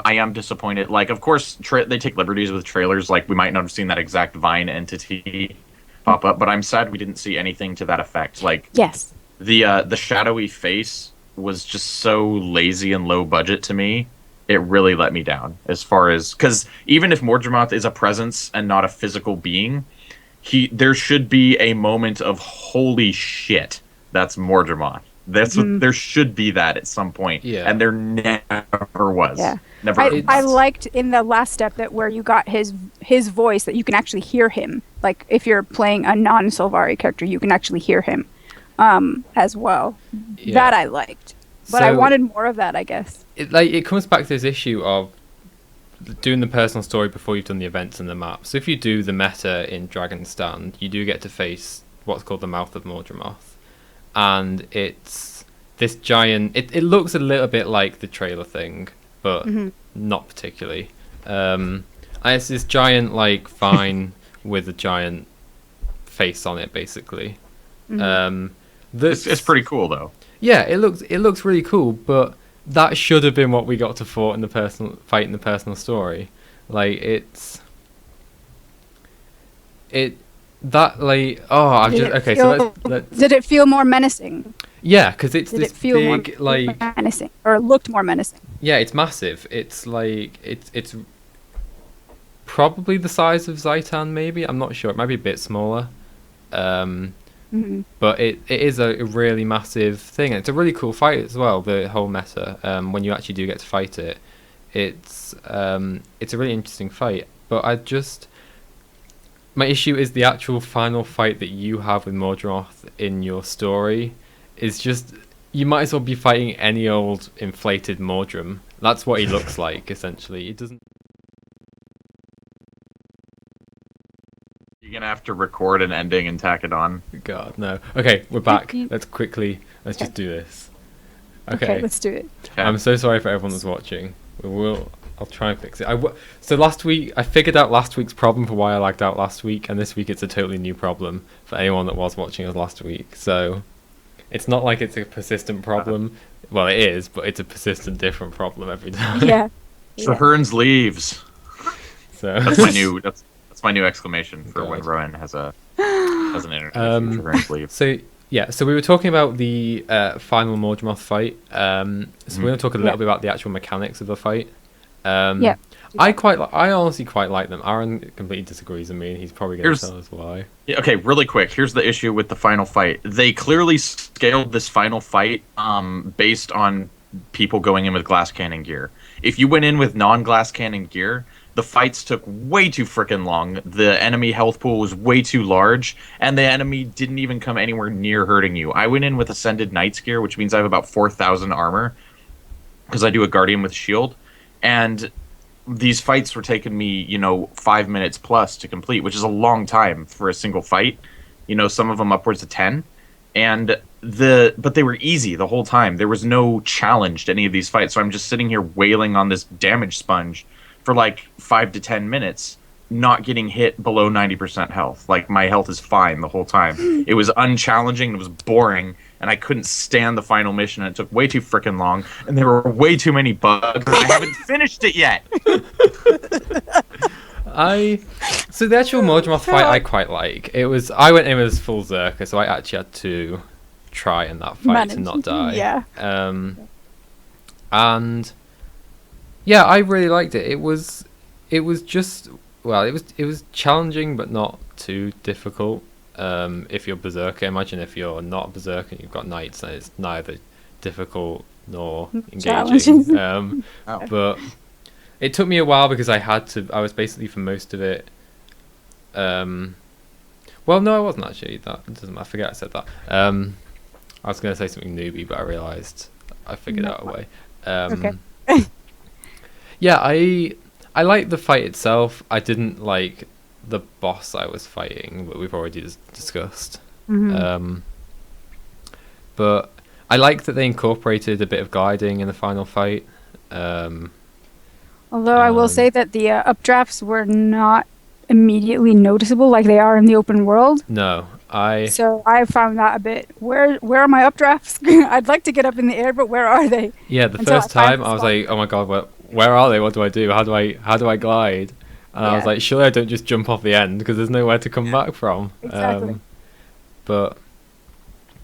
I am disappointed. Like, of course, they take liberties with trailers. Like, we might not have seen that exact Vine entity pop up, but I'm sad we didn't see anything to that effect. Like, Yes. the shadowy face was just so lazy and low budget to me. It really let me down as far as, because even if Mordremoth is a presence and not a physical being, there should be a moment of holy shit, that's Mordremoth. That's what, there should be that at some point, and there never was. Yeah. Never. I liked in the last step that where you got his voice, that you can actually hear him. Like if you're playing a non-Sylvari character, you can actually hear him as well. Yeah. That I liked, but I wanted more of that, I guess. It comes back to this issue of doing the personal story before you've done the events and the map. So if you do the meta in Dragon's Stand, you do get to face what's called the Mouth of Mordremoth, and it's this giant. It looks a little bit like the trailer thing, but not particularly. And it's this giant like vine with a giant face on it, basically. It's pretty cool though. Yeah, it looks really cool, but that should have been what we got to fight in the personal story. Like Did it feel more menacing? Yeah, because it's Did this it feel big more like menacing, or looked more menacing? Yeah, it's massive. It's like it's probably the size of Zaitan, maybe. I'm not sure. It might be a bit smaller. But it is a really massive thing, and it's a really cool fight as well. The whole meta, when you actually do get to fight it, it's a really interesting fight. But my issue is the actual final fight that you have with Mordremoth in your story is just, you might as well be fighting any old inflated Mordrum. That's what he looks like, essentially. It doesn't. You're gonna have to record an ending and tack it on. God, no. Okay, we're back. Let's just do this. Okay, let's do it. Okay. I'm so sorry for everyone that's watching. I'll try and fix it. So last week, I figured out last week's problem for why I lagged out last week, and this week it's a totally new problem for anyone that was watching us last week. So it's not like it's a persistent problem. Well, it is, but it's a persistent different problem every time. Yeah. So Hearns leaves. So That's my new exclamation for when God. Rowan has an internet issue. Hearns leaves. So we were talking about the final Mordremoth fight. So we're going to talk a little bit about the actual mechanics of the fight. I honestly quite like them. Aaron completely disagrees with me, and he's probably going to tell us why. Yeah, okay, really quick. Here's the issue with the final fight. They clearly scaled this final fight based on people going in with glass cannon gear. If you went in with non-glass cannon gear, the fights took way too freaking long. The enemy health pool was way too large, and the enemy didn't even come anywhere near hurting you. I went in with Ascended Knight's gear, which means I have about 4,000 armor, because I do a Guardian with shield, and these fights were taking me, 5 minutes plus to complete, which is a long time for a single fight. Some of them upwards of 10, but they were easy the whole time. There was no challenge to any of these fights, so I'm just sitting here wailing on this damage sponge for like 5 to 10 minutes, not getting hit below 90% health. Like, my health is fine the whole time. It was unchallenging, it was boring, and I couldn't stand the final mission, and it took way too freaking long, and there were way too many bugs, and I haven't finished it yet! So the actual Mordremoth fight I quite like. I went in as full Zerker, so I actually had to try in that fight to not die. Yeah. And yeah, I really liked it. It was challenging but not too difficult. If you're Berserker, imagine if you're not Berserker and you've got Knights, then it's neither difficult nor engaging. But it took me a while because I was basically for most of it. Well, no, I wasn't actually. That doesn't matter. I forget I said that. I was going to say something newbie, but I realised I figured out a way. Okay. Yeah, I liked the fight itself. I didn't like the boss I was fighting, but we've already discussed. But I like that they incorporated a bit of gliding in the final fight. Although I will say that the updrafts were not immediately noticeable like they are in the open world. No, So I found that a bit. Where are my updrafts? I'd like to get up in the air, but where are they? Yeah, the first time I was like, oh my god, where are they? What do I do? How do I glide? And I was Yeah. like, surely I don't just jump off the end because there's nowhere to come back from. Exactly. But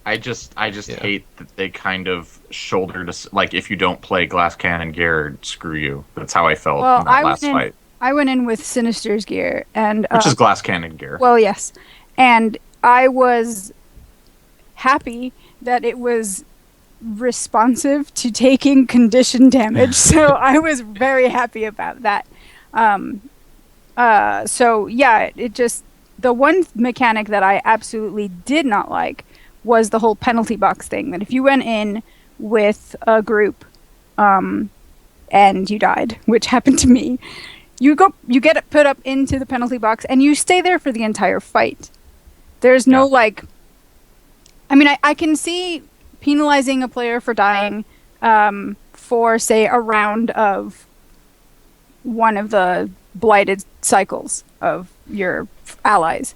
I just Yeah. hate that they kind of shouldered us. Like, if you don't play Glass Cannon gear, screw you. That's how I felt Well, in that last fight. I went in with Sinister's gear, and Which is Glass Cannon gear. well, yes, and I was happy that it was responsive to taking condition damage, so I was very happy about that. So yeah, it just, the one mechanic that I absolutely did not like was the whole penalty box thing. That if you went in with a group, and you died, which happened to me, you get put up into the penalty box and you stay there for the entire fight. There's no like, I mean, I can see penalizing a player for dying, for say a round of one of the blighted cycles of your allies.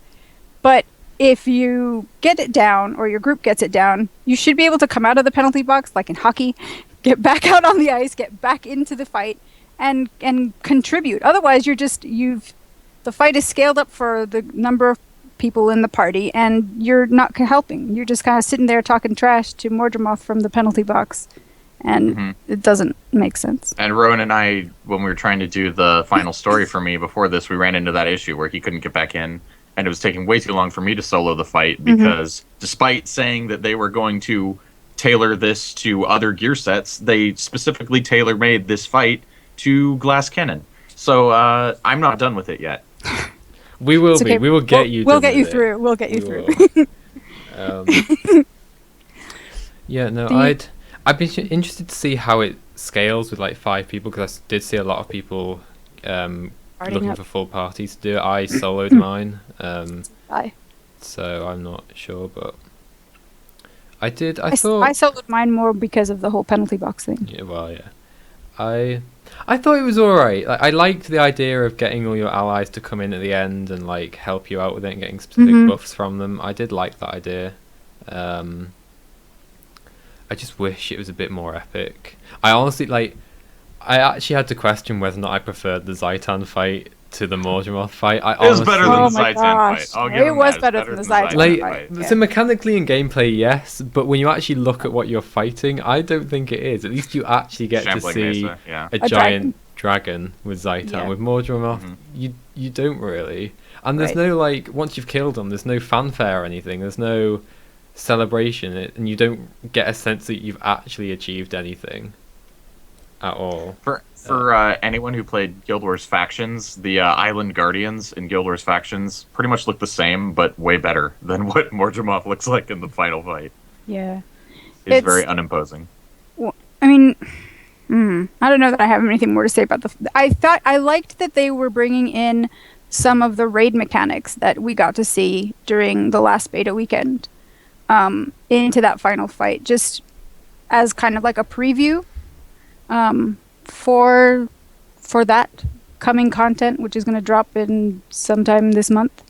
But if you get it down, or your group gets it down, you should be able to come out of the penalty box, like in hockey, get back out on the ice, get back into the fight, and contribute. Otherwise, the fight is scaled up for the number of people in the party, and you're not helping. You're just kind of sitting there talking trash to Mordremoth from the penalty box, and it doesn't make sense. And Rowan and I, when we were trying to do the final story for me before this, we ran into that issue where he couldn't get back in, and it was taking way too long for me to solo the fight because despite saying that they were going to tailor this to other gear sets, they specifically tailor-made this fight to Glass Cannon. So I'm not done with it yet. we will It's be. okay. We will get you. We'll done get you with it. through. We'll get you We through. will. Yeah, no, I'd be interested to see how it scales with like 5 people, because I did see a lot of people looking up. for full parties to do it. I soloed mine, Bye. so I'm not sure, but I did. I I thought. soloed mine more because of the whole penalty box thing. Yeah, well, yeah. I thought it was alright. Like, I liked the idea of getting all your allies to come in at the end and like help you out with it and getting specific buffs from them. I did like that idea. I just wish it was a bit more epic. I honestly I actually had to question whether or not I preferred the Zaitan fight to the Mordremoth fight. It was better than Oh the my Zaitan fight. gosh. I'll give It him was that. better It's than the Zaitan like fight. Yeah. so mechanically in gameplay, yes, but when you actually look at what you're fighting, I don't think it is. At least you actually get Shambling to see Mesa, yeah. a A giant dragon with Zaitan. Yeah. With Mordremoth, you don't really. And there's Right. no like, once you've killed them, there's no fanfare or anything. There's no celebration, and you don't get a sense that you've actually achieved anything at all. For anyone who played Guild Wars Factions, the Island Guardians in Guild Wars Factions pretty much look the same, but way better than what Mordremoth looks like in the final fight. Yeah. He's It's- very unimposing. I mean, I don't know that I have anything more to say about I liked that they were bringing in some of the raid mechanics that we got to see during the last beta weekend into that final fight, just as kind of like a preview for that coming content, which is going to drop in sometime this month.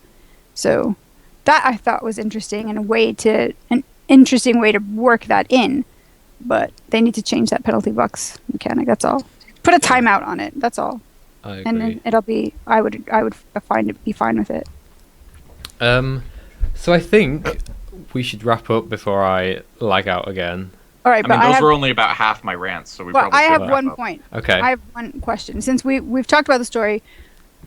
So that I thought was interesting, and an interesting way to work that in. But they need to change that penalty box mechanic. That's all. Put a timeout on it. That's all. I agree. And then it'll be. I would be fine with it. So I think we should wrap up before I lag out again. All right, I but mean, those have. were only about half my rants, so we Well, probably I should have wrap one up. point. Okay. I have one question. Since we've talked about the story,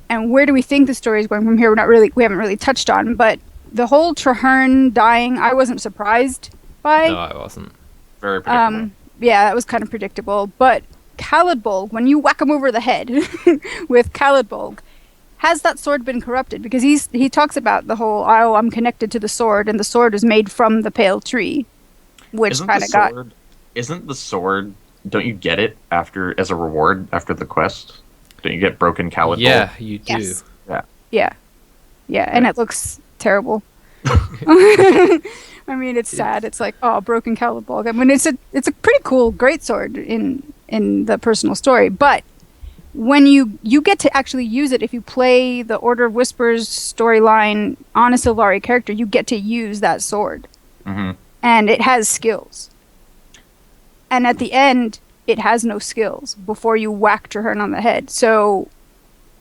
and where do we think the story is going from here? We haven't really touched on, but the whole Traherne dying, I wasn't surprised by. No, I wasn't. Very predictable. Yeah, that was kind of predictable. But Khalidbolg, when you whack him over the head with Khalidbolg, has that sword been corrupted? Because he talks about the whole, oh, I'm connected to the sword, and the sword is made from the pale tree, which kind of got. Isn't the sword? Don't you get it after as a reward after the quest? Don't you get broken Khalidbolg? Yeah, you do. Yes. Yeah. Yeah, and it looks terrible. I mean, it's sad. It's like, oh, broken Khalidbolg. I mean, it's a pretty cool greatsword in the personal story, but when you get to actually use it, if you play the Order of Whispers storyline on a Sylvari character, you get to use that sword, Mm-hmm. and it has skills. And at the end, it has no skills before you whack Traherne on the head. So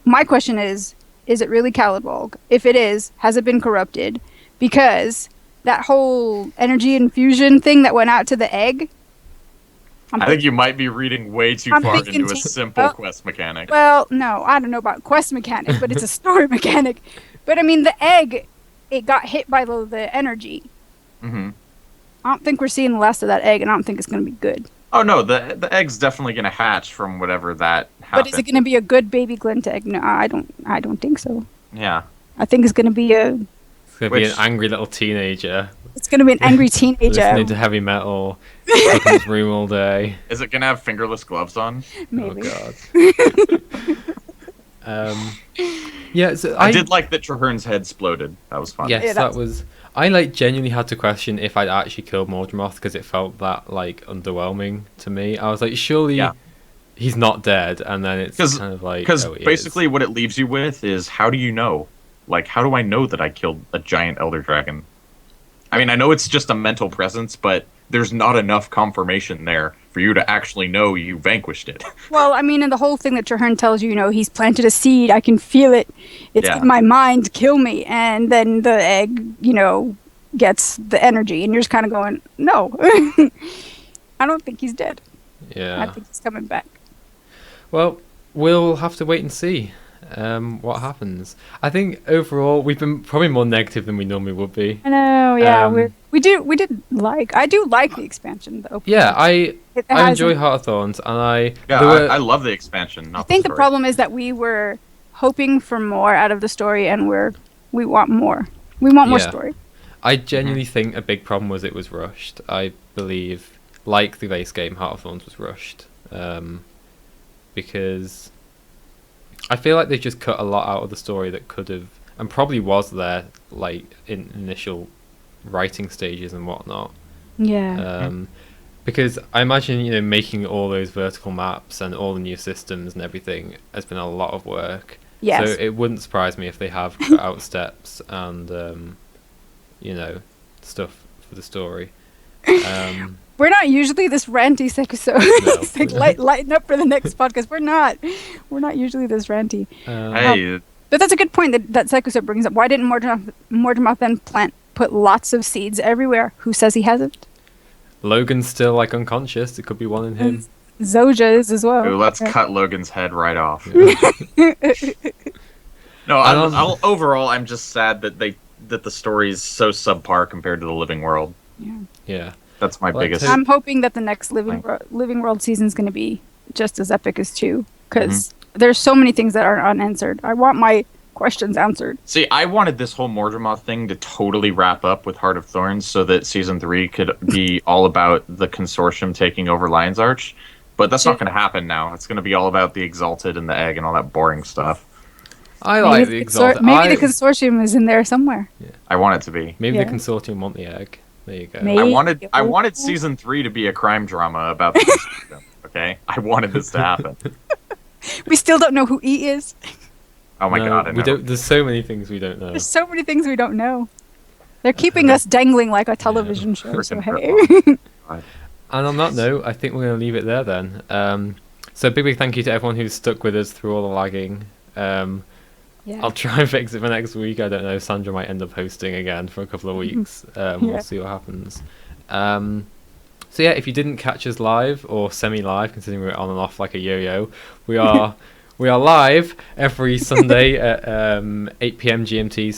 my question is it really Calibolg? If it is, has it been corrupted? Because that whole energy infusion thing that went out to the egg... I think you might be reading way too far into a simple quest mechanic. Well, no, I don't know about quest mechanic, but it's a story mechanic. But I mean, the egg, it got hit by the energy. Mm-hmm. I don't think we're seeing the last of that egg, and I don't think it's going to be good. Oh no, the egg's definitely going to hatch from whatever that happened. But is it going to be a good baby glint egg? No, I don't think so. Yeah. I think it's going to be It's going to be an angry little teenager. It's going to be an angry teenager. Listening to heavy metal, stuck in his room all day. Is it going to have fingerless gloves on? Maybe. Oh god. Yeah, so I did like that Traherne's head exploded. That was fun. Yes, that was... I genuinely had to question if I'd actually killed Mordramoth because it felt that underwhelming to me. I was like, surely he's not dead, and then it's kind of like... Because basically what it leaves you with is, how do you know? Like, how do I know that I killed a giant elder dragon? I mean, I know it's just a mental presence, but there's not enough confirmation there for you to actually know you vanquished it. Well, I mean, and the whole thing that Traherne tells you, he's planted a seed, I can feel it, it's in my mind, kill me, and then the egg, gets the energy, and you're just kind of going, no, I don't think he's dead. Yeah. I think he's coming back. Well, we'll have to wait and see what happens. I think overall we've been probably more negative than we normally would be. I know, yeah. I do like the expansion, though. Yeah, I enjoy Heart of Thorns, and I love the expansion. I think the problem is that we were hoping for more out of the story, and we want more. We want more story. I genuinely think a big problem was it was rushed. I believe, like the base game, Heart of Thorns was rushed. Because I feel like they just cut a lot out of the story that could have, and probably was there, in initial writing stages and whatnot. Yeah. Because I imagine, making all those vertical maps and all the new systems and everything has been a lot of work. Yes. So it wouldn't surprise me if they have cut out steps and, stuff for the story. We're not usually this ranty, Sekuso. No. It's like lighten up for the next podcast. We're not usually this ranty. But that's a good point that Sekuso brings up. Why didn't Mordramoth then put lots of seeds everywhere? Who says he hasn't? Logan's still unconscious. It could be one in him. Zoja is as well. Ooh, let's cut Logan's head right off. Yeah. No, overall, I'm just sad that the story is so subpar compared to the Living World. Yeah. That's my biggest... I'm hoping that the next Living World season is going to be just as epic as 2, because there's so many things that are unanswered. I want my questions answered. See, I wanted this whole Mordramoth thing to totally wrap up with Heart of Thorns so that Season 3 could be all about the Consortium taking over Lion's Arch, but that's not going to happen now. It's going to be all about the Exalted and the Egg and all that boring stuff. I like the Exalted. Maybe the Consortium is in there somewhere. Yeah. I want it to be. Maybe the Consortium want the Egg. There you go. Maybe. I wanted Season 3 to be a crime drama about the Consortium, okay? I wanted this to happen. We still don't know who E is. Oh my god, I know. There's so many things we don't know. There's so many things we don't know. They're keeping us dangling like a television show, so hey. And on that note, I think we're going to leave it there then. So big thank you to everyone who's stuck with us through all the lagging. I'll try and fix it for next week. I don't know. Sandra might end up hosting again for a couple of weeks. We'll see what happens. So yeah, if you didn't catch us live or semi-live, considering we're on and off like a yo-yo, we are live every Sunday at 8 p.m. GMT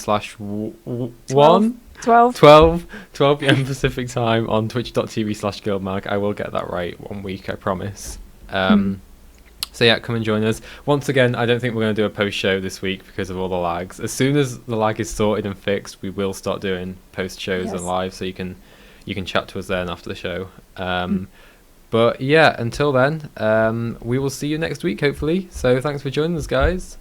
/ 12 p.m. Pacific time on twitch.tv/GuildMag. I will get that right one week, I promise. So yeah, come and join us. Once again, I don't think we're going to do a post show this week because of all the lags. As soon as the lag is sorted and fixed, we will start doing post shows and live, so you can chat to us then after the show. But yeah, until then, we will see you next week, hopefully. So thanks for joining us, guys.